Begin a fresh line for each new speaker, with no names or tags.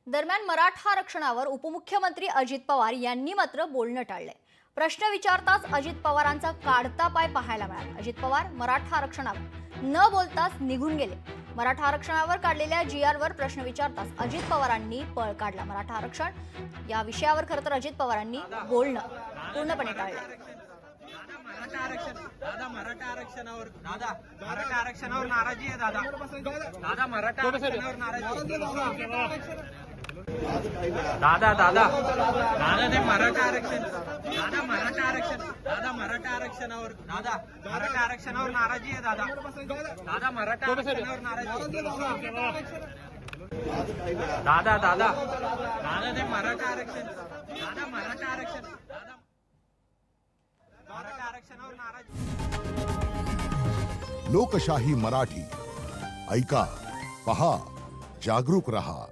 दरम्यान मराठा आरक्षणावर उपमुख्यमंत्री अजित पवार यांनी मात्र बोलणं टाळलंय। प्रश्न विचारताच अजित पवारांचा काढता पाय पाहायला मिळाला। अजित पवार मराठा आरक्षणावर न बोलताच निघून गेले। मराठा आरक्षणावर काढलेल्या जीआरवर प्रश्न विचारताच अजित पवारांनी पळ काढला। मराठा आरक्षण या विषयावर खरं तर अजित पवारांनी बोलणं पूर्णपणे टाळलं।
मराठा आरक्षणावर नाराजी आहे दादा मराठा आरक्षणावर नाराजी दादा ते मराठा आरक्षणावर नाराजी आहे दादा मराठा आरक्षणावर नाराजी दादा ते मराठा आरक्षणावर नाराजी।
लोकशाही मराठी ऐका, पहा, जागरूक रहा।